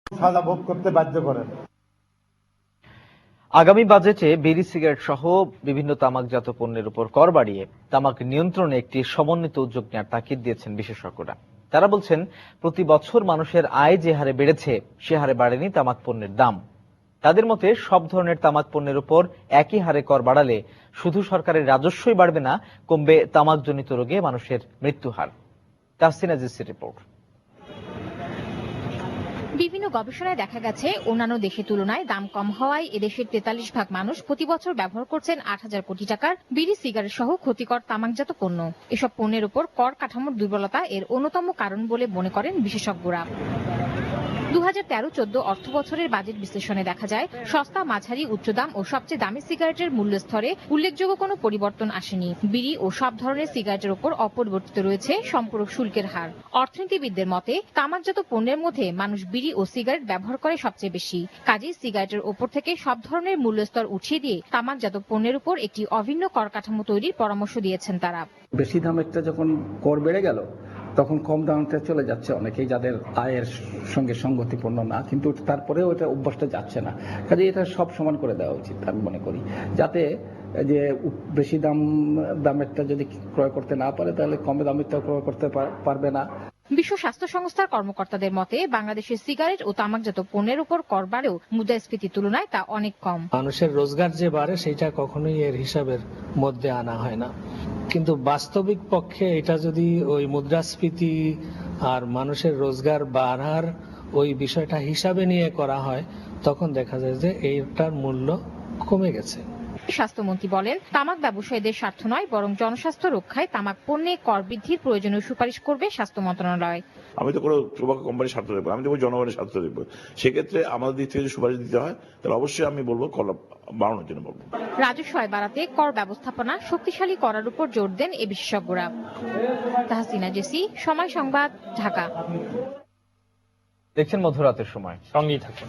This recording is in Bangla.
সাজা ভোগ করতে বাধ্য করেন। আগামী বাজেটে বিড়ি, সিগারেট সহ বিভিন্ন তামাকজাত পণ্যের উপর কর বাড়িয়ে তামাক নিয়ন্ত্রণে একটি সমন্বিত উদ্যোগ নেওয়ার তাগিদ দিয়েছেন বিশেষজ্ঞরা। তারা বলছেন, প্রতি বছর মানুষের আয় যে হারে বেড়েছে সে হারে বাড়েনি তামাক পণ্যের দাম। তাদের মতে, সব ধরনের তামাক পণ্যের উপর একই হারে কর বাড়ালে শুধু সরকারের রাজস্বই বাড়বে না, কমবে তামাকজনিত রোগে মানুষের মৃত্যু হার। তাহসিন আজিজের রিপোর্ট। বিভিন্ন গবেষণায় দেখা গেছে, অন্যান্য দেশের তুলনায় দাম কম হওয়ায় এদেশের 43% মানুষ প্রতি বছর ব্যবহার করছেন 8,000 কোটি টাকার বিড়ি, সিগারেট সহ ক্ষতিকর তামাকজাত পণ্য। এসব পণ্যের উপর কর কাঠামোর দুর্বলতা এর অন্যতম কারণ বলে মনে করেন বিশেষজ্ঞরা। 2013-14 অর্থ বছরের বাজেট বিশ্লেষণে দেখা যায়, সস্তা, মাঝারি, উচ্চ দাম ও সবচেয়ে দামি সিগারেটের মূল্য স্তরে উল্লেখযোগ্য কোনো পরিবর্তন আসেনি। বিড়ি ও সব ধরনের সিগারেটের উপর অপরিবর্তিত রয়েছে সম্পূরক শুল্কের হার। অর্থনীতিবিদদের মতে, তামাকজাত পণ্যের মধ্যে মানুষ বিড়ি ও সিগারেট ব্যবহার করে সবচেয়ে বেশি। কাজেই সিগারেটের উপর থেকে সব ধরনের মূল্যস্তর উঠিয়ে দিয়ে তামাকজাত পণ্যের উপর একটি অভিন্ন কর কাঠামো তৈরির পরামর্শ দিয়েছেন তারা। বেশি দামেরটা যখন কর বেড়ে গেল, তখন কম দামটা চলে যাচ্ছে অনেকেই, যাদের আয়ের সঙ্গে সঙ্গতিপূর্ণ না, কিন্তু তারপরেও এটা অভ্যাসটা যাচ্ছে না। কাজে এটা সব সমান করে দেওয়া উচিত আমি মনে করি, যাতে যে বেশি দামেরটা যদি ক্রয় করতে না পারে, তাহলে কম দামেরটা ক্রয় করতে পারবে না। বিশ্ব স্বাস্থ্য সংস্থার কর্মকর্তাদের মতে, বাংলাদেশের সিগারেট ও তামাকজাত পণ্যের উপর কর বাড়েও মুদ্রাস্ফীতির তুলনায় তা অনেক কম। মানুষের রোজগার যে বাড়ে সেটা কখনোই এর হিসাবের মধ্যে আনা হয় না, কিন্তু বাস্তবিক পক্ষে এটা যদি ওই মুদ্রাস্ফীতি আর মানুষের রোজগার বাড়ার ওই বিষয়টা হিসাবে নিয়ে করা হয়, তখন দেখা যায় যে এইটার মূল্য কমে গেছে। স্বাস্থ্যমন্ত্রী বলেন, তামাক ব্যবসায়ীদের স্বার্থ নয়, বরং জনস্বাস্থ্য রক্ষায় তামাক পণ্যে কর বৃদ্ধির প্রয়োজনীয় সুপারিশ করবে স্বাস্থ্য মন্ত্রণালয়। আমি তো কোনো টোবাকো কোম্পানির স্বার্থ দেখবো, আমি দেখবো জনগণের স্বার্থ দেখবো। সেক্ষেত্রে আমাদের দিক থেকে যদি সুপারিশ দিতে হয়, তাহলে অবশ্যই আমি বলবো কর বাড়ানোর জন্য বলবো। রাজস্ব আয় বাড়াতে কর ব্যবস্থাপনা শক্তিশালী করার উপর জোর দেন এ বিশেষজ্ঞরা। তাহসিনা জেসি, সময় সংবাদ, ঢাকা। দেখছেন মধ্যরাতের সময়, সঙ্গেই থাকুন।